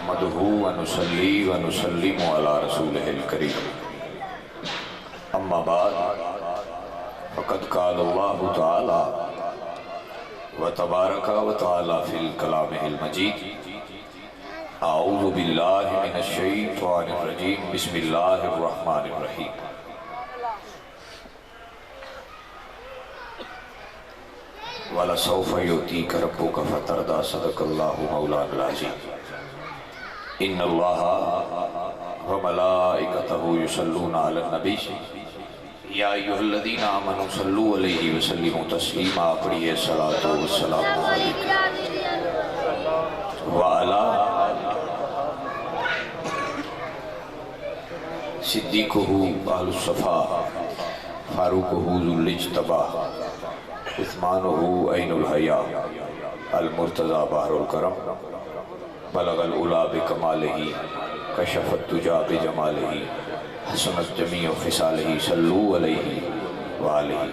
نحمده ونصلي ونسلم على رسوله الكريم اما بعد فقد قال الله تعالى وتبارك وتعالى في الكلام المجيد اعوذ بالله من الشيطان الرجيم بسم الله الرحمن الرحيم وَلَسَوْفَ يُؤْتِيكَ رَبُّكَ فَتَرْضَىٰ صدق الله مولانا العظيم ان اللہ وملائکتہ یصلون علی النبی یا ایھا الذین آمنوا صلوا علیہ وسلموا تسلیما پڑھیے صلاۃ و سلام علیکم وعلی صدیقہ اہل الصفا فاروقہ ذو الاجتباء عثمانہ عین الحیا المرتضی بحر الکرم بلغ العلا بکمالہ کشف الدجا بجمالہ حسنت جمیع خصالہ صلو علیہ وآلہ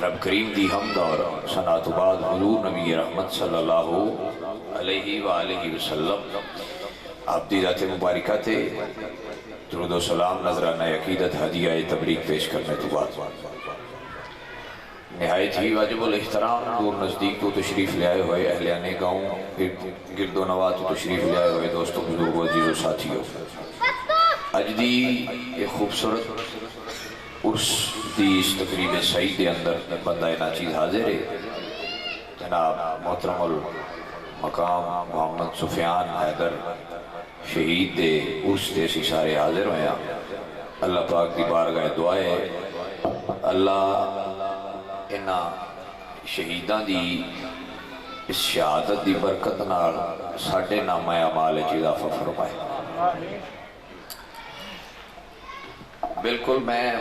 رب کریم دی حمد اور ثناء تو بعد حضور نبی رحمت صلی اللہ علیہ وآلہ وسلم آپ دی ذات مبارکہ تے درود و سلام نظرانہ عقیدت ہدیہ تبریک پیش کرنے تو بعد نہایت ہی واجب الاحترام دور نزدیک تو تشریف لے آئے ہوئے اہلیان گاؤں گرد و نواز تو تشریف لے آئے ہوئے دوستوں بزرگوں عزیز و ساتھیوں اج دی ایک خوبصورت عرس دی اس تقریب سعید دے اندر بندہ ناچیز حاضر ہے جناب محترم المقام محمد سفیان حیدر شہید دے عرس دے سی سارے حاضر ہوئے ہیں اللہ پاک دی بارگاہ دعائے اللہ انہاں شہیدان دی اس شہادت دی برکت نال ساڑھے نامہ اعمال اضافہ فرمائے بالکل میں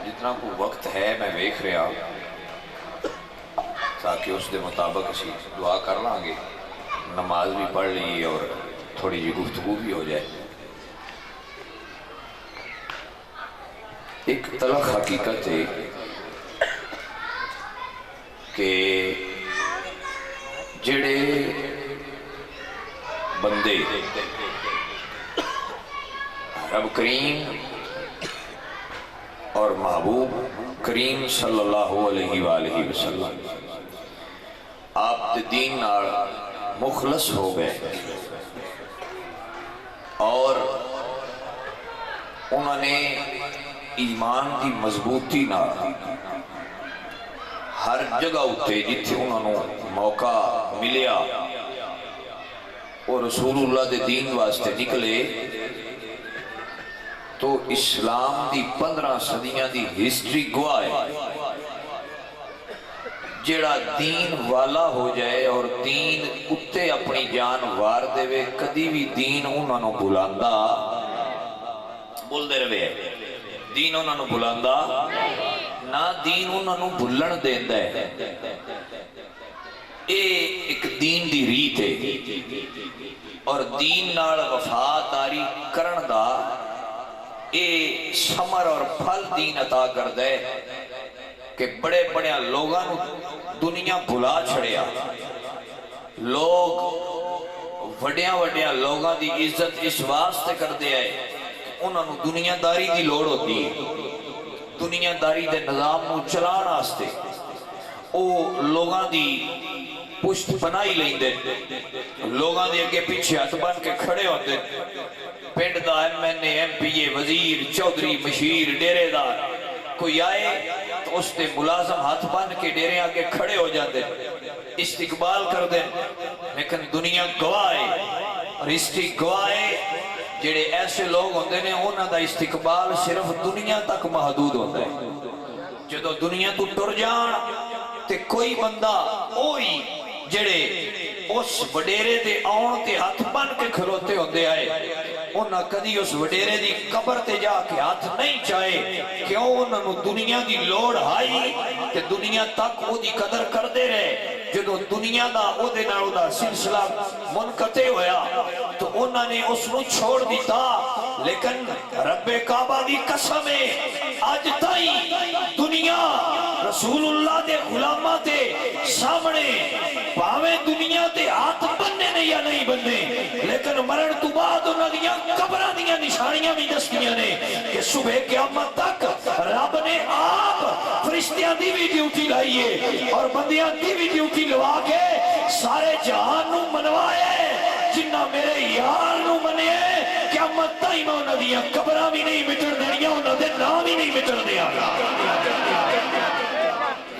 جتنا کو وقت ہے میں دیکھ رہا تاکہ اس دے مطابق اسی دعا کر لیں گے نماز بھی پڑھ لی اور تھوڑی جی گفتگو بھی ہو جائے ایک تلخ حقیقت ہے کہ جڑے بندے رب کریم اور محبوب کریم صلی اللہ علیہ وآلہ وسلم آپ دین نال مخلص ہو گئے اور انہوں نے ایمان کی مضبوطی نال ہر جگہ ہوتے جتھے انہوں نے موقع ملیا اور رسول اللہ دے دین واسطے نکلے تو اسلام دی 15 صدیاں دی ہسٹری گواہ ہے جیڑا دین والا ہو جائے اور دین اتے اپنی جان وار دے وے کدی بھی دین انہوں نے بلاندہ بول دے رہے دین انہوں نے بلاندہ نہ دین انہوں نے بھلن دیندہ ہے ایک دین دی ریت ہے اور دین نال وفاداری کرن دا اے سمر اور پھل دین عطا کر دے کہ بڑے بڑے لوگاں دنیا بھلا چھڑیا لوگ وڈیاں وڈیاں لوگاں دی عزت اس واسطے کر دے آئے انہوں نے دنیا داری دی لوڑ ہوتی ہے دنیا داری دے نظام نو چلان آستے او لوگاں دی پشت بنائی لیں دے لوگاں دی اگے پیچھے ہاتھ بن کے کھڑے ہوتے پینڈ دا M N A M P A وزیر چودھری مشیر ڈیرے دار کوئی آئے تو اس نے ملازم ہاتھ بن کے ڈیرے آگے کھڑے ہو جاتے استقبال کر دیں لیکن دنیا گواہ اور اسٹی گواہ جڑے ایسے لوگ ہوندے نے انہاں دا استقبال صرف دنیا تک محدود ہوتا ہے جدو دنیا تو ٹر جان تے کوئی بندہ اوہی جڑے اس وڈیرے دے آن تے ہاتھ بن کے کھلوتے ہوندے آئے انہاں کدی اس وڈیرے دی قبر تے جا کے ہاتھ نہیں چاہے کیوں انہاں دنیا دی لوڑ آئی تے دنیا تک وہ دی قدر کر دے رہے جدو دنیا دا او دے نالو دا سلسلہ منقطع ہویا تو انہوں نے اس نو چھوڑ دیتا لیکن رب کعبہ دی قسم ہے آج تائی دنیا رسول اللہ دے غلامہ دے سامنے پاوے دنیا دے ہاتھ بننے نے یا نہیں بننے لیکن مرن تو بعد انہاں دیاں قبراں دیاں نشانیاں بھی دستیاں نے کہ صبح قیامت تک رب نے آپ فرشتیاں دی بھی ڈیوٹی لائیے اور بندیاں دی بھی ڈیوٹی لوا کے سارے جہان نو منوائے جنہ میرے یار نو منے قیامت تائیں میں انہاں دیاں قبراں بھی نہیں مٹن دینیاں انہاں دے نام ہی نہیں مٹن دیا گا۔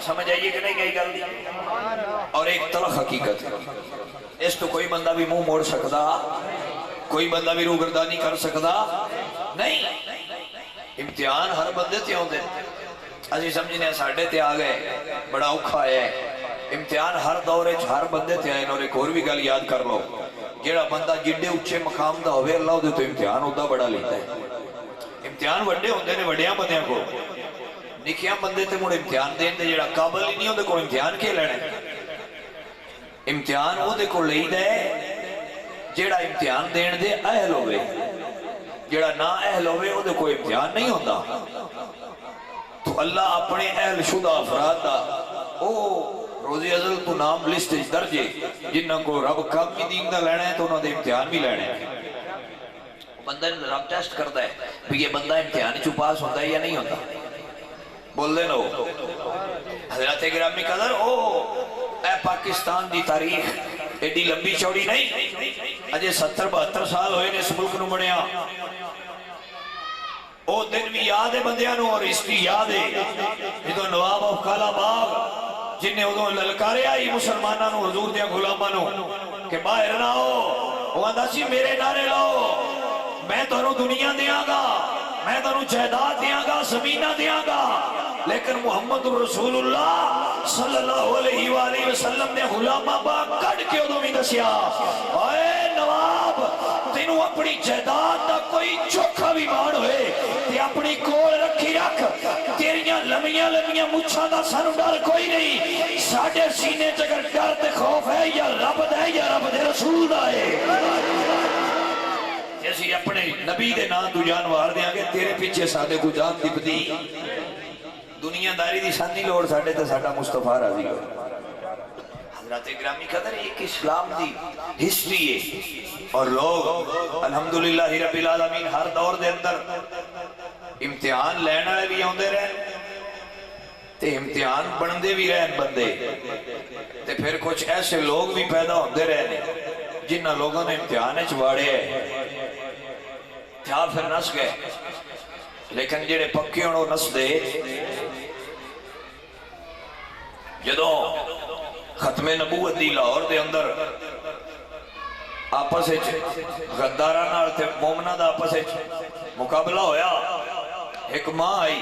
سمجھ آئیے کہ نہیں گئی گل؟ اور ایک طرح حقیقت ہے اس تو کوئی بندہ بھی منہ موڑ سکتا کوئی بندہ بھی روگردانی کر سکتا نہیں۔ امتحان ہر بندے تے ہوندے اسی سمجھنے ساڑھے تے آ گئے بڑا اوکھا ہے امتحان ہر دورے ہر بندے تے آئے اور ایک اور بھی گل یاد کر لو جیڑا بندہ جڑے اچھے مقام دا ہوئے اللہ دے تو امتحان ہوتا بڑا لیتا ہے۔ امتحان وڈے ہوندے نے وڈیاں بندیاں کو نکیاں بندے تے مڑے امتحان دین دے جڑا قابل ہی نہیں ہوندے کو امتحان کے لینے امتحان وہ دے کو لئی دے جیڑا امتحان دین دے اہل ہوئے جیڑا نا اہل ہوئے وہ دے کوئی امتحان نہیں ہوندہ تو اللہ اپنے اہل شدہ افراد دا او روزی ازل تو نام لسٹ درجے جنہاں کو رب کام کی دین دا لینا ہے تو انہوں نے امتحان بھی لینا ہے بندہ رب ٹیسٹ کرتا ہے کہ یہ بندہ امتحان چو پاس ہوتا ہے یا نہیں ہوتا بول دے نو حضرت گرامی قدر اے پاکستان دی تاریخ ایڈی لمبی چوڑی نہیں اجے 70-72 سال ہوئے نے اس ملک نو بڑھیا او دن بھی یاد ہے بندیاں نو اور اس کی یاد ہے یہ تو نواب آف کالا باغ جن نے ادھوں للکارے آئی مسلمانہ نو حضور دیا غلامہ نو کہ باہر نہ ہو وہ اندھا سی میرے نعرے لاؤ میں تو انہوں دنیا دیاں گا میں تو انہوں جہداد دیاں گا زمینہ دیاں گا لیکن محمد رسول اللہ صلی اللہ علیہ وآلہ وسلم نے غلامہ باغ کٹ کے ادھوں بھی دسیا اے نواب تینوں اپنی جہداد دا کوئی چوکھا بھی مان ہوئے تے اپنی کول رکھی رکھ تیریاں لمیاں لمیاں مچھاں دا سانو ڈر کوئی نہیں ساڑھے سینے چگر ڈر تے خوف ہے یا رب دے یا رب دے رسول دا ہے جیسی اپنے نبی دے نام تو جانوار دیاں گے تیرے پیچھے سادے کو جان دب دی دنیا داری دی سانی لوڑ ساڑھے تے ساڑھا مصطفیٰ راضی ہو حضرت گرامی قدر ایک اسلام دی ہسٹری ہے اور لوگ الحمدللہ رب العالمین ہر دور دے اندر امتحان لینا بھی ہوندے رہے تے امتحان بندے بھی رہن بندے تے پھر کچھ ایسے لوگ بھی پیدا ہوندے رہنے جنہ لوگوں نے امتحانے چواڑے ہیں تھا پھر نس گئے لیکن جڑے پکے انہوں نس دے جدوں ختم نبوت دی لاہور دے اندر آپس غدارانہ تے مومنہ دا آپس مقابلہ ہویا ایک ماں آئی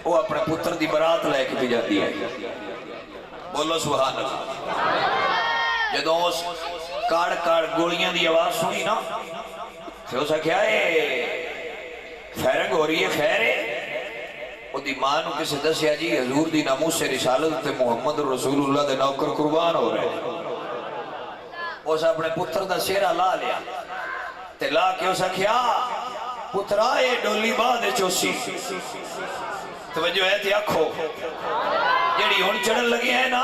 وہ اپنے پتر دی برات لے کے بھی جاتی ہے بولو سبحان اللہ جدوں اس کاڑ کاڑ گولیاں دی آواز سنی نا پھر اسا کیا ہے فیرنگ ہو رہی ہے خیر ہے وہ دی ماں نو کسی دسیا جی حضور دی ناموس سے رسالت تے محمد رسول اللہ دے نوکر قربان ہو رہے اسا اپنے پتر دا سیرہ لا لیا تے لا کے اسا کیا پترا اے ڈولی بعد چوسی توجہ ہے تے آکھو جیڑی ہون چڑھن لگی ہے نا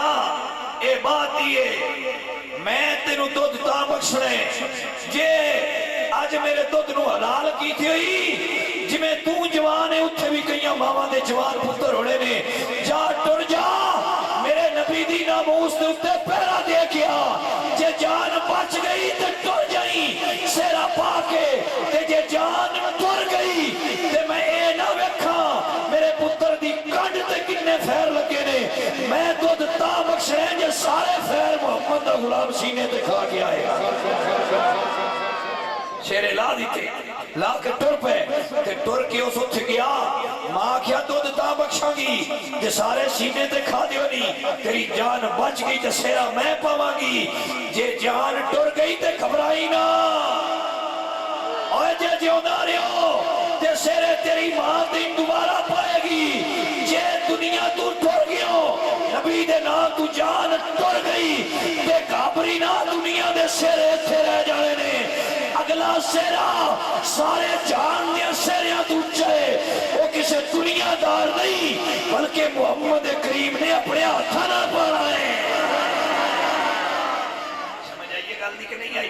اے بات دیئے میں تینوں دودھ تا بخشنے جے آج میرے دودھ نو حلال کی تھی ہوئی جی میں تو جوان ہے اتھے بھی کئیاں ماما دے جوان پتر ہوڑے نے جا ٹر جا میرے نبی دی ناموس دے اتھے پیرا دے کیا جے جان بچ گئی تے ٹر جائیں سیرا پا کے تے جے جان ٹر گئی تے میں اے نہ ویکھاں میرے پتر دی کنڈ تے کنے فیر لگے نے میں دودھ تا بخشے جے سارے فیر محمد دا غلام سینے تے کھا کے آئے گا شیرے لا دیتے لا کے ٹر پہ تے ٹر کے اس اٹھ گیا ماں کیا دودھ تا بخشاں گی جے سارے سینے تے کھا دیو نہیں تیری جان بچ گئی تے سیرا میں پاواں گی جے جان ٹر گئی تے گھبرائی نہ اوے جے جیوندا رہو تے سیرے تیری ماں دن دوبارہ پائے گی جے دنیا تو ٹر گیو نبی دے نام تو جان ٹر گئی تے گھبری نہ دنیا دے سیرے تھے رہ جانے نے اگلا سیرا سارے جان دیا سیریاں تو چاہے وہ کسی دنیا دار نہیں بلکہ محمد کریم نے اپنے ہاتھا نہ پڑھا ہے سمجھ آئیے گل دی کہ نہیں آئی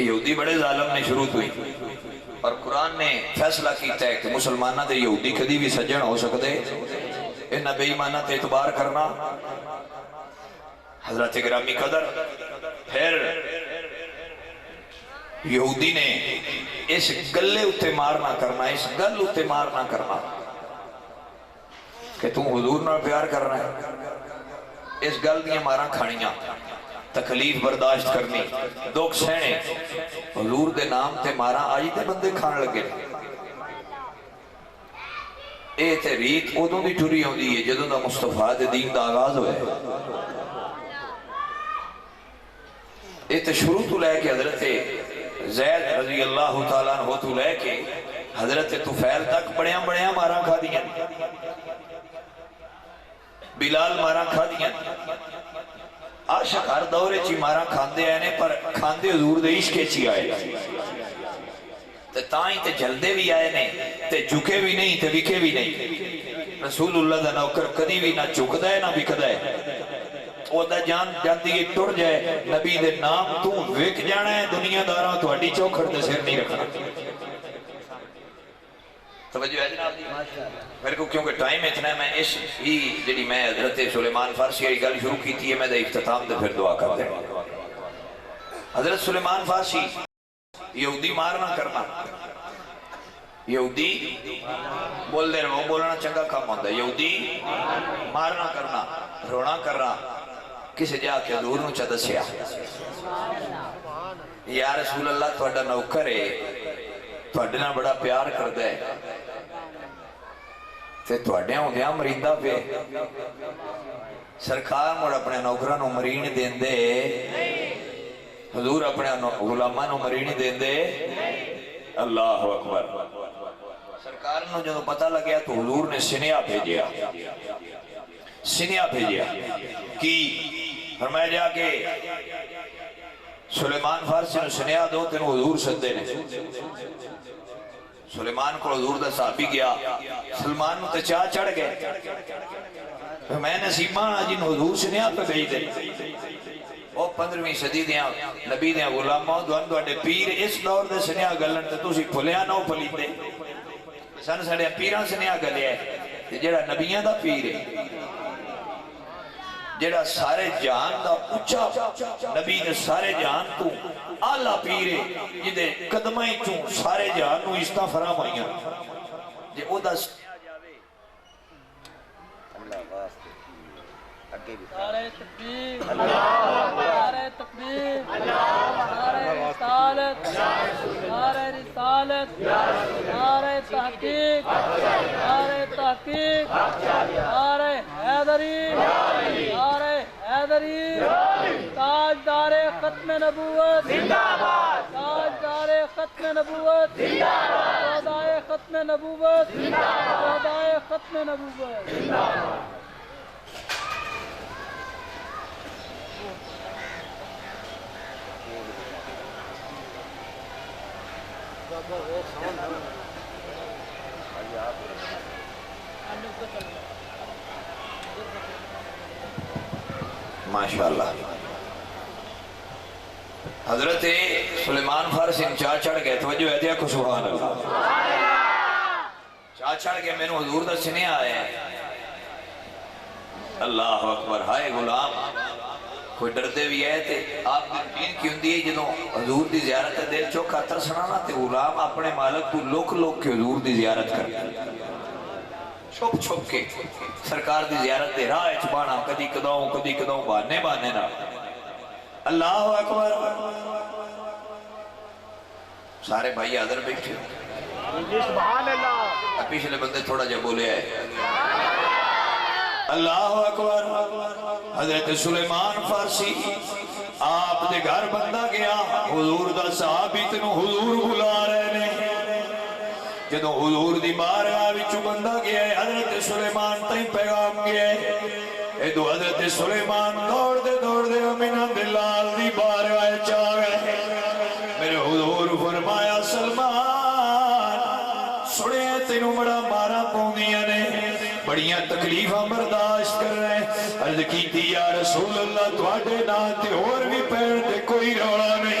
یہودی بڑے ظالم نے شروع ہوئی، اور قرآن نے فیصلہ کیتا ہے کہ مسلمانہ تے یہودی کدی بھی سجن ہو سکتے، انہاں بے ایمانہ تے اعتبار کرنا حضرت گرامی قدر۔ پھر یہودی نے اس گلے اتے مارنا کرنا، اس گل اتے مارنا کرنا کہ تم حضور نہ پیار کرنا ہے، اس گل دیاں مارا کھانیاں، تکلیف برداشت کرنی، دکھ سہنے، حضور دے نام تے مارا آئی تے بندے کھان لگے۔ اے تے ریت ادوں دی ٹری ہوندی ہے جدوں دا مصطفیٰ دے دین دا آغاز ہوئے۔ اے تے شروع تو لے کے حضرت زید رضی اللہ تعالیٰ عنہ تو لے کے حضرت طفیل تک بڑیاں بڑیاں مارا کھا دیاں، بلال مارا کھا دیاں، عاشق ہر دورے چی مارا کھاندے آئے نے، پر کھاندے حضور دے عشقے چی آئے تے تائیں تے جلدے بھی آئے نے، تے جھکے بھی نہیں تے وکے بھی نہیں۔ رسول اللہ دا نوکر کدی بھی نہ چکدا ہے نہ وکدا ہے، او دا جان جاندی ہے ٹر جائے، نبی دے نام تو وک جانا ہے، دنیا داراں تو ہڈی چوکھڑ دے سر نہیں رکھنا۔ توجہ ہے جناب جی؟ میرے کو کیونکہ ٹائم اتنا ہے، میں اس ہی جڑی میں حضرت سلیمان فارسی کی گل شروع کی تھی، میں دا اختتام دے پھر دعا کر دیں۔ حضرت سلیمان فارسی یہودی مارنا کرنا، یہودی بول دے رہا، بولنا چنگا کام ہوتا ہے، یہودی مارنا کرنا، رونا کرنا، کسی جا کے حضور نو چا دسیا، یا رسول اللہ تہاڈا نوکر ہے، تہاڈے نال بڑا پیار کردا ہے، تے تہاڈے ہوندیاں مریندا پہ، سرکار مڑ اپنے نوکراں نو مرین دیندے، حضور اپنے غلاماں نو مرین دیندے، اللہ اکبر۔ سرکار نو جدوں پتہ لگیا تو حضور نے سنیا بھیجیا، سنیا بھیجیا کی فرمایا جا کے سلیمان فارسی نو سنیا دو تینو حضور سدے نے۔ سلیمان کو حضور دا صحابی گیا، سلمان نو تے چاہ چڑھ گئے، میں نصیبان جن حضور سنیا پہ بھیج دے، او 15ویں صدی دیاں نبی دیاں غلاماں دوان دوڑے پیر اس دور دے سنیا گلن تے تُسی پھلیاں نو پھلی دے، سن سڑے پیران سنیا گلے ہے، جڑا نبیان دا پیر ہے، جڑا سارے جہان دا اچھا نبی نے سارے جہان تو آلہ پیرے جدے قدمائیں چون سارے جہان نو اشتہ فرام آئیاں جے او دا سنیا جاوے۔ اللہ واسطے نعرہ تکبیر، نعرہ تکبیر، نعرہ رسالت، نعرہ رسالت، نعرہ تحقیق، نعرہ تحقیق، نعرہ حیدری، نعرہ حیدری، تاجدار ختم نبوت زندہ باد، تاجدار ختم نبوت زندہ باد، شہدائے ختم نبوت زندہ باد، شہدائے ختم نبوت زندہ باد۔ ماشاءاللہ حضرت سلیمان فارسی چاہ چڑھ گئے، توجہ ہے دیا کو سبحان اللہ، چاہ چڑھ گئے، میں نے حضور دا سنیا آئے، اللہ اکبر۔ ہائے غلام کوئی ڈردے بھی ہے تے آپ کی روٹین کی ہوندی ہے جدوں حضور دی زیارت دل چوکھا ترسنانا تے غلام اپنے مالک کو لوک لوک کے حضور دی زیارت کرتا، چھپ چھپ کے سرکار دی زیارت دے راہ چبانا، کدی کدوں بانے بانے نہ۔ اللہ اکبر۔ سارے بھائی حاضر بیٹھے، سبحان اللہ، پیچھلے بندے تھوڑا جا بولے آئے، اللہ اکبر۔ حضرت سلیمان فارسی آپ دے گھر بندہ گیا، حضور دا صحابی تنو حضور بلا رہے نے، جدو حضور دی بارگاہ وچوں بندہ گیا ہے، حضرت سلیمان تائیں پیغام گیا ہے، ادو حضرت سلیمان دوڑ دے امینہ دلال دی بارگاہ چاہ گئے، میرے حضور فرمایا سلمان سنے تینوں بڑا مارا پوندیاں نے، بڑیاں تکلیفاں برداشت کر رہے ہیں، عرض کی تھی یا رسول اللہ تواڈے نام تے اور بھی پیر تے کوئی رولا نہیں،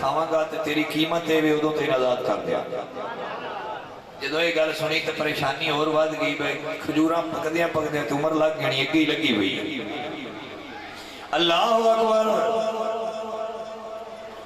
ਖਾਵਾਂਗਾ ਤੇ ਤੇਰੀ ਕੀਮਤ ਇਹ ਵੀ ਉਦੋਂ ਤੈਨੂੰ ਆਜ਼ਾਦ ਕਰ ਦਿਆਂ। ਜਦੋਂ ਇਹ ਗੱਲ ਸੁਣੀ ਤੇ ਪਰੇਸ਼ਾਨੀ ਹੋਰ ਵੱਧ ਗਈ। ਬਈ ਖਜੂਰਾਂ ਪਕਦਿਆਂ ਪਕਦਿਆਂ ਤੇ ਉਮਰ ਲੱਗ ਗਈ, ਅੱਗੇ ਹੀ ਲੱਗੀ ਹੋਈ। ਅੱਲਾਹੁ ਅਕਬਰ।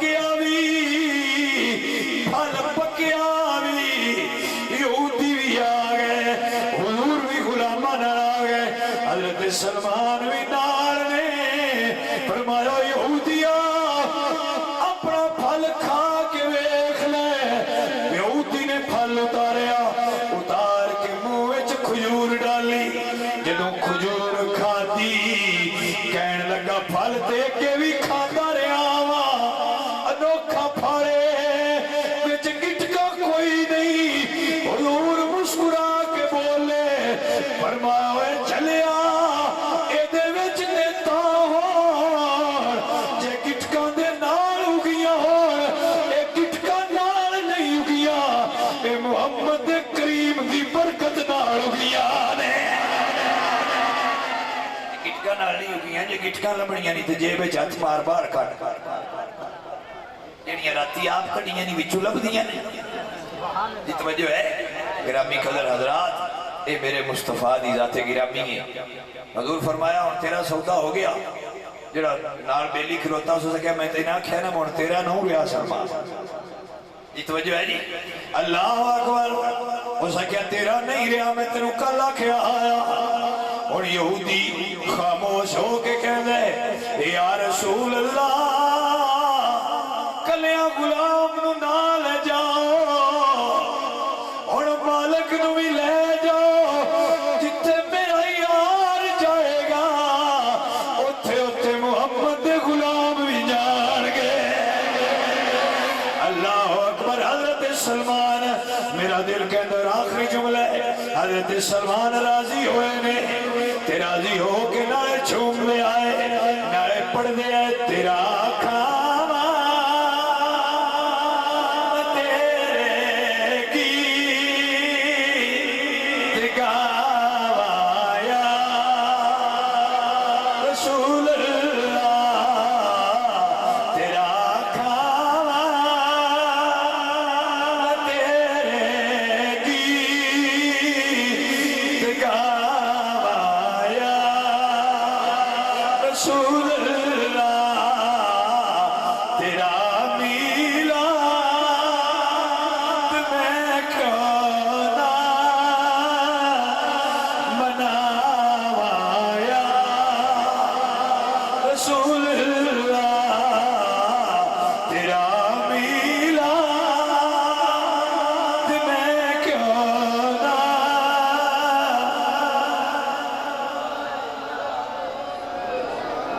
گیا بھی پھل پکیا بھی یہودی بھی آ گئے حضور بھی غلاماں نال آ گئے حضرت سلمان بھی نال نے فرمایا یہودیا اپنا پھل کھا کے ویکھ لے یہودی نے پھل اتاریا اتار کے منہ وچ کھجور ڈالی جدوں کھجور کھادی کہن لگا پھل دے کے بھی کھاتا رہا وا انوکھا پھڑے وچ گٹکا کوئی نہیں حضور مسکرا کے بولے فرمایا اے چلیا اے دے وچ نیتا ہون جے گٹکا دے نال اگیاں ہون اے گٹکا نال نہیں اگیاں اے محمد کریم دی برکت نال اگیاں نے گٹکا نال نہیں اگیاں جے گٹکا لبنیاں نہیں تے جیب وچ ہاتھ مار باہر کٹ جڑیاں راتی آپ کھڑیاں نہیں وچوں لبدیاں نے جی توجہ ہے گرامی قدر حضرات اے میرے مصطفیٰ دی ذات گرامی ہے حضور فرمایا ہن تیرا سودا ہو گیا جڑا نال بیلی کھلوتا اس سے کہا میں تے نہ کھیا نہ ہن تیرا نہ ہو گیا سلمان جی توجہ ہے جی اللہ اکبر اس کہا تیرا نہیں رہا میں تینوں کل آکھیا آیا اور یہودی خاموش ہو کے کہہ دے یا رسول اللہ کلیاں غلام نو نہ لے جاؤ اور مالک نو بھی لے جاؤ جتھے میرا یار جائے گا اتھے اتھے محمد دے غلام بھی جان گے اللہ اکبر حضرت سلمان میرا دل کے اندر آخری جملہ ہے حضرت سلمان راضی ہوئے نے تے راضی ہو کے نہ چھوم لے آئے نہ پڑھ دے آئے تیرا کھانا تیرے گیت گاوایا رسول اللہ تیرا کھانا تیرے گیت گاوایا رسول اللہ تیرا میلاد میں کیوں نہ مناوایا رسول اللہ تیرا میلاد میں کیوں نہ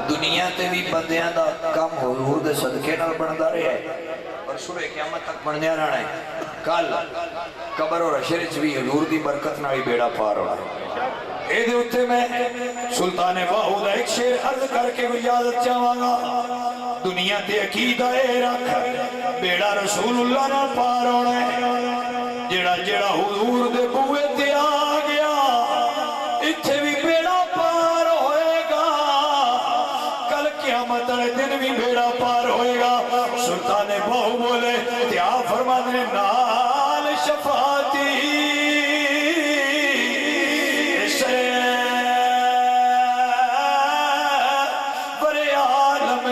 دنیا تے بھی بندیاں دا کم حضور دے صدقے نال بندا رہیا ہے اور صبح قیامت تک بنیا رہنا ہے کل قبر اور حشر وچ بھی حضور دی برکت نال ہی بیڑا پار ہونا ہے اے دے اوتے میں سلطان باہو دا ایک شعر عرض کر کے اجازت چاہواں گا دنیا تے عقیدہ اے رکھ بیڑا رسول اللہ نال پار ہونا ہے جڑا جڑا حضور دے بوئے تے آ گیا اتھے بھی بیڑا پار ہوئے گا کل قیامت والے دن بھی بیڑا پار ہوئے گا سلطان باہو بولے تے آپ فرما دے نال شفاعتی سے برے عالم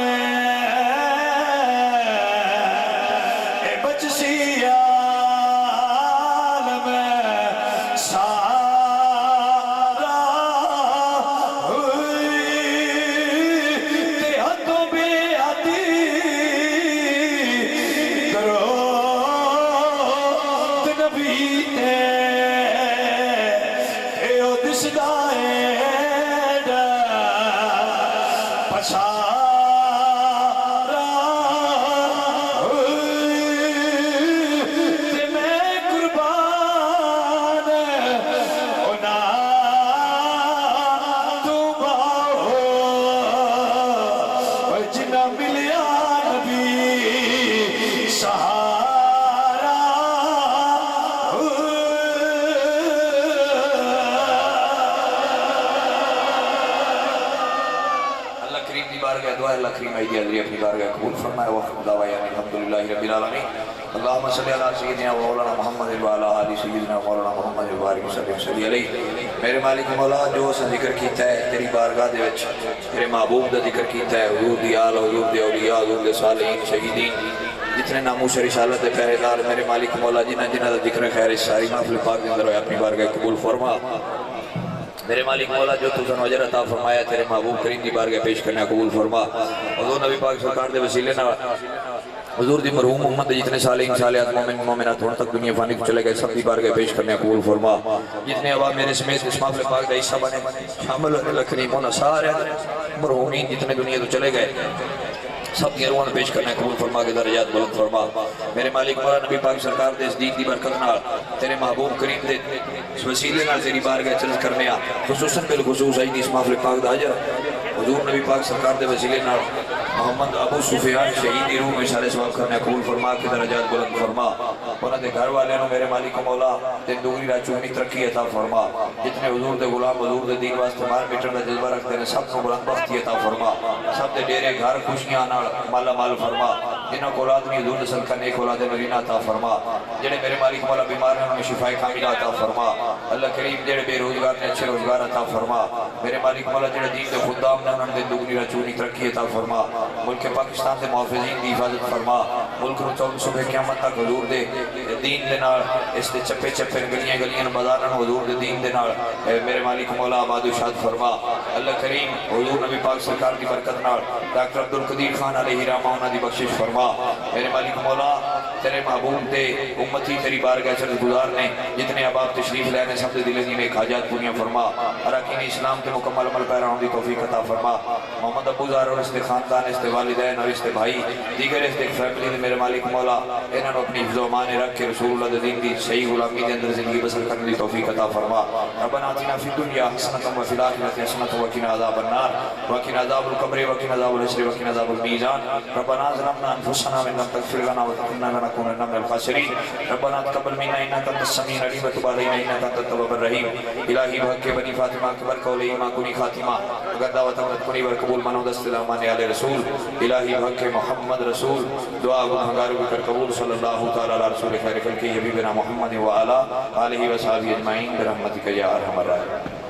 اے بچسی عالم سارا ہوئی تے حدوں بے حدی کرو تے نبی آخری مہدی حضری اپنی بارگاہ قبول فرمائے وآخر دعوانا الحمدللہ رب العالمین اللہم صلی اللہ سیدنا مولانا محمد وعلا آل سیدنا مولانا محمد وبارک وسلم صلی علیہ میرے مالک مولا جو سا ذکر کیتا ہے تیری بارگاہ دے وچ تیرے محبوب دا ذکر کیتا ہے حضور دی آل حضور دے اولیاء حضور دے صالحین شہیدین جتنے ناموس رسالت دے پہرے دار میرے مالک مولا جنہ دا ذکر خیر اس ساری محفل پاک دے اندر ہوئے اپنی بارگاہ قبول فرما میرے مالک مولا جو تُسن وجر عطا فرمایا تیرے محبوب کریم دی بارگاہ پیش کرنے قبول فرما حضور نبی پاک سرکار دے وسیلے نہ حضور دی مرحوم محمد جتنے صالحین صالحات مومن مومنات ہونے تک دنیا فانی کو چلے گئے سب دی بارگاہ پیش کرنے قبول فرما جتنے عوام میرے سمیت اس محفل پاک دا حصہ بنے شامل لکھنی مونا سارے مرحومین جتنے دنیا تو چلے گئے سب کی ارواح پیش کرنے قبول فرما کے درجات بلند فرما میرے مالک مولا نبی پاک سرکار دے اس دین دی برکت نال تیرے محبوب کریم دے اس وسیلے نال تیری بارگاہ چلز کرنے خصوصاً بالخصوص آئی اس محفل پاک دا حجر حضور نبی پاک سرکار دے وسیلے نال محمد ابو سفیان شہیدی روح میں اشارے ثواب کرنے قبول فرما کے درجات بلند فرما انہاں دے گھر والے نو میرے مالک مولا دن دوگنی رات چوگنی ترقی عطا فرما جتنے حضور دے غلام حضور دے دین واسطے مار میٹر دا جذبہ رکھتے ہیں سب کو بلند بختی عطا فرما سب دے ڈیرے گھر خوشیاں نال مالا مال فرما جنہوں کو اولاد میں حضور صلی اللہ نیک اولاد مدینہ عطا فرما جڑے میرے مالک مولا بیمار ہیں انہیں شفاء کاملہ عطا فرما اللہ کریم جڑے بے روزگار نے اچھے روزگار عطا فرما میرے مالک مولا جڑے دین دے خدام نے انہوں نے دوگنی رات چوگنی ترقی عطا فرما ملک پاکستان دے محافظین دی حفاظت فرما ملک رو چون صبح قیامت تک حضور دے دین دے نال اس دے چپے چپے گلیاں گلیاں بازارن حضور دے دین دے نال میرے مالک مولا آباد و شاد فرما اللہ کریم حضور نبی پاک سرکار دی برکت نال ڈاکٹر عبدالقدیر خان علیہ رحمہ انہاں دی بخشش فرما میرے مالک مولا تیرے محبوب دے امتی تیری بارگاہ چل گزار نے جتنے احباب تشریف لینے سب دے دل دی نیک حاجات پوریاں فرما اراکین اسلام کے مکمل عمل پیراؤں دی توفیق عطا فرما محمد ابو زہر اور اس دے خاندان اس دے والدین اور اس دے بھائی دیگر اس دے فیملی دے میرے مالک مولا انہاں نے اپنی حفظ و امان رکھ کے رسول اللہ دے دین دی صحیح غلامی دے اندر زندگی بسر کرنے دی توفیق عطا فرما ربنا آتنا فی الدنیا حسنۃ وفی الآخرۃ حسنۃ وقنا عذاب النار وقنا عذاب القبر وقنا عذاب الحشر وقنا عذاب الميزان ربنا ظلمنا انفسنا وان لم تغفر لنا وترحمنا لنكونن من الخاسرين ربنا تقبل منا انك انت السميع العليم وتب علينا انك انت التواب الرحيم الہی بحق بنی فاطمہ اکبر قولی ما کنی خاتمہ اگر دعوت امرت کنی ورقبول منو دست الامان علی رسول الہی بحق محمد رسول دعا گناہگاروں بکر قبول صلی اللہ تعالی علی رسول خیر خلقی حبیبنا محمد وعلا آلہ وصحابہ اجمعین برحمتک یا ارحم الراحمین